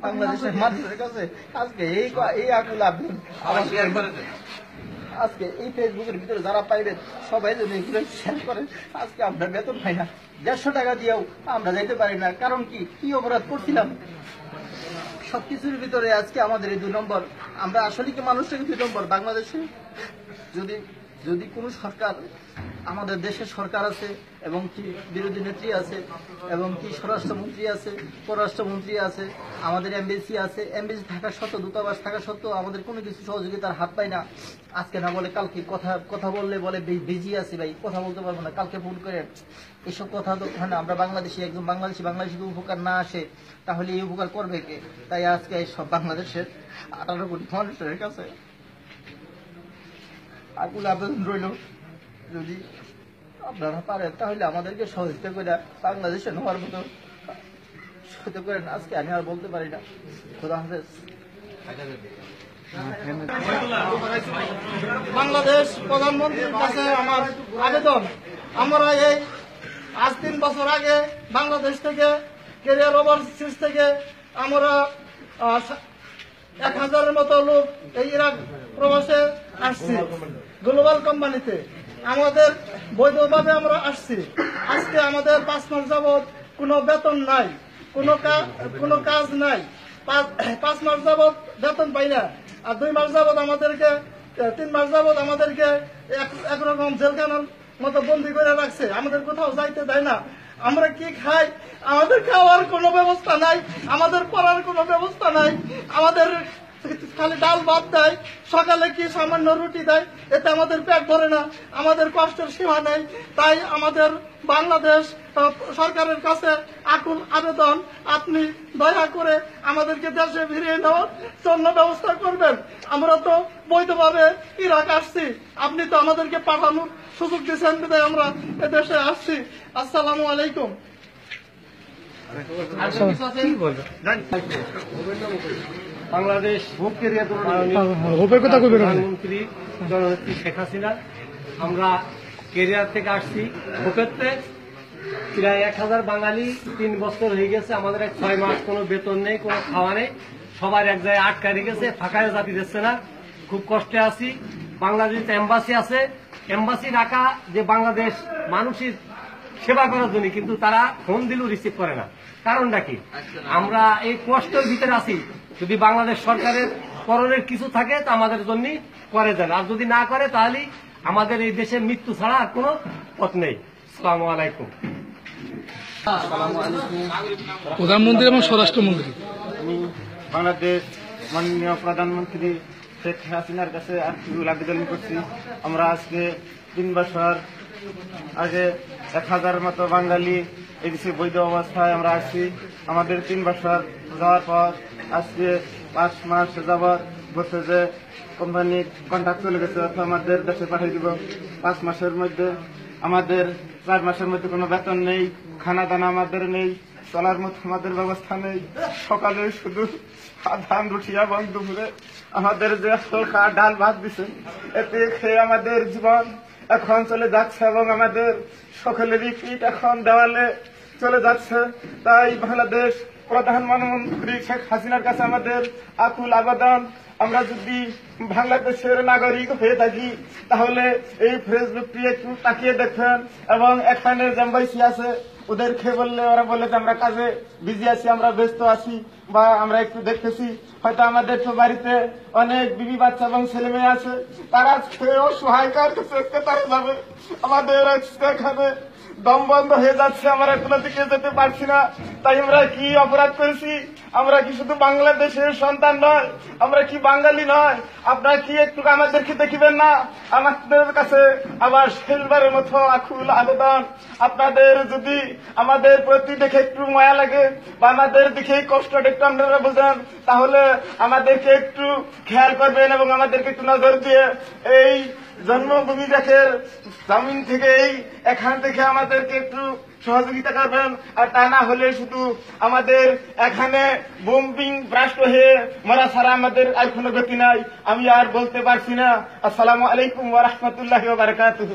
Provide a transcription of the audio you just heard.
বাংলাদেশের মানুষের কাছে আজকে এই আকুল আবেদন আজকে এই ফেসবুকের ভিতরে যারা পাইবেন সবাই যেন এগুলো শেয়ার করেন। আজকে আমরা বেতন পাই না, 150 টাকা দিয়েও আমরা যাইতে পারি না। কারণ কি অপরাধ করছিলাম? সবকিছুর ভিতরে আজকে আমাদের এই 2 নম্বর। আমরা আসলে কি মানুষটাকে 2 নম্বর বাংলাদেশে? যদি কোনো সরকার, আমাদের দেশের সরকার আছে এবং কি বিরোধী নেত্রী আছে এবং কি স্বরাষ্ট্রমন্ত্রী আছে, পররাষ্ট্রমন্ত্রী আছে, আমাদের এমবেসি আছে, এমবেসি থাকা সত্ত্বেও, দূতাবাস থাকা সত্ত্বেও আমাদের কোনো কিছু সহযোগিতার হাত পাই না। আজকে না বলে কালকে, কথা বললে বলে বিজি আছে ভাই, কথা বলতে পারবো না, কালকে ফোন করে। এসব কথা তো হয় না। আমরা বাংলাদেশি, একজন বাংলাদেশি উপকার না আসে তাহলে এই উপকার করবে কে? তাই আজকে সব বাংলাদেশের 18 কোটি মানুষের কাছে আকুল আবেদন রইল, যদি আপনারা পারেন তাহলে আমাদেরকে সহযোগিতা করে বাংলাদেশে নেওয়ার মতো সহযোগিতা করেন। আজকে আমি আর বলতে পারি না। খোদা হাফেজ। বাংলাদেশ প্রধানমন্ত্রীর কাছে আমার আবেদন, আমরা এই আজ 3 বছর আগে বাংলাদেশ থেকে, ক্যারিয়ার ওভারসিজ থেকে আমরা 1000-এর মতো লোক এই ইরাক প্রবাসে আসছি গ্লোবাল কোম্পানিতে। আমাদের বৈধভাবে আমরা আসছি। আজকে আমাদের 5 মাস যাবৎ কোনো বেতন নাই, কোনো কাজ নাই। 5 মাস যাবৎ বেতন পাই না। আর 2 মাস যাবৎ আমাদেরকে, 3 মাস যাবৎ আমাদেরকে একরকম জেলখানার মতো বন্দি করে রাখছে। আমাদের কোথাও যাইতে দেয় না। আমরা কি খাই? আমাদের খাওয়ার কোনো ব্যবস্থা নাই, আমাদের পড়ার কোনো ব্যবস্থা নাই। আমাদের খালি ডাল ভাত দেয়, সকালে কি সামান্য রুটি দেয়, এতে আমাদের পেট ভরে না। আমাদের কষ্টের সীমা নেই। তাই আমাদের বাংলাদেশ সরকারের কাছে আকুল আবেদন, আপনি দয়া করে আমাদেরকে দেশে ফিরিয়ে নেওয়ার জন্য ব্যবস্থা করবেন। আমরা তো বৈধভাবে ইরাক আসছি, আপনি তো আমাদেরকে পাঠানোর সুযোগ দিচ্ছেন, বিধায় আমরা এদেশে আসছি। আসসালামু আলাইকুম। বাংলাদেশ প্রধানমন্ত্রী জননেত্রী শেখ হাসিনা, আমরা কেরিয়ার থেকে আসছি। ভোপেতে প্রায় 1000 বাঙালি 3 বছর হয়ে গেছে। আমাদের 6 মাস কোনো বেতন নেই, কোনো খাওয়া নেই। সবার এক জায়গায় আটকায় গেছে, ফাঁকায় জাতি দিচ্ছে না। খুব কষ্টে আছি। বাংলাদেশ এম্বাসি আছে, এম্বাসি রাখা যে বাংলাদেশ মানুষের সেবা করার জন্য, কিন্তু তারা ফোন দিলেও রিসিভ করে না। কারণটা কি? আমরা এই কষ্টের ভিতরে আছি। যদি বাংলাদেশ সরকারের করণের কিছু থাকে তা আমাদের জন্য করে দেন, আর যদি না করে তাহলে আমাদের এই দেশে মৃত্যু ছাড়া আর কোনো পথ নেই। আসসালামু আলাইকুম। প্রধানমন্ত্রী এবং স্বরাষ্ট্রমন্ত্রী, আমি বাংলাদেশ মাননীয় প্রধানমন্ত্রী শেখ হাসিনার কাছে আবেদন করছি। আমরা আজকে 3 বছর আগে 1000 মতো বাঙালি এদেশে বৈধ অবস্থায় আমরা আসছি। আমাদের 3 বছর যাওয়ার পর আজকে 5 মাস যাবৎ বলছে যে কোম্পানির কন্ট্রাক্ট চলে গেছে, অর্থাৎ আমাদের দেশে পাঠিয়ে দিব। 5 মাসের মধ্যে আমাদের 4 মাসের মধ্যে কোনো বেতন নেই, খানা দানা আমাদের নেই, চলার মতো আমাদের ব্যবস্থা নেই। সকালে শুধু ধান রুটি এবং দুপুরে আমাদের যে ডাল ভাত দিছে, এতে খেয়ে আমাদের জীবন এখন চলে যাচ্ছে এবং আমাদের সকলেরই পিঠ এখন দেওয়ালে চলে যাচ্ছে। তাই বাংলাদেশ প্রধানমন্ত্রী শেখ হাসিনার কাছে আমাদের আকুল আবেদন, আমরা যদি বাংলাদেশের নাগরিক হয়ে থাকি তাহলে এই ফেসবুকটি একটু তাকিয়ে দেখবেন এবং এখানে যে এমবাসি আছে ওদেরকে বললে ওরা বলে যে আমরা কাজে বিজি আছি, আমরা ব্যস্ত আছি, বা আমরা একটু দেখতেছি। হয়তো আমাদের তো বাড়িতে অনেক বিবি বাচ্চা এবং ছেলে মেয়ে আছে, তারা খেয়েও সহায় কাছে তারা যাবে। আমাদের এখানে দম বন্ধ হয়ে যাচ্ছে, আমরা কোনো দিকে যেতে পারছি না। তাই আমরা কি অপরাধ করেছি? আমরা কি শুধু বাংলাদেশের সন্তান নয়? আমরা কি বাঙালি নয়? আপনারা কি একটু আমাদেরকে দেখিবেন না? আমাদের কাছে আবার শেষবারের মতো আকুল আবেদন, আপনাদের যদি আমাদের প্রতি দেখে একটু মায়া লাগে বা আমাদের দেখে কষ্টটা একটু আপনারা বোঝেন, তাহলে আমাদেরকে একটু খেয়াল করবেন এবং আমাদেরকে একটু নজর দিয়ে এই জন্মভূমি দেখের জমিন থেকে এখান থেকে আমাদেরকে একটু সহযোগিতা করবেন। আর তা না হলে শুধু আমাদের এখানে বোম্বিং ব্রাস্ট হয়ে মরা ছাড়া আমাদের আর কোনো গতি নাই। আমি আর বলতে পারছি না। আসসালামু আলাইকুম ওয়া রাহমাতুল্লাহি ওয়া বারাকাতুহু।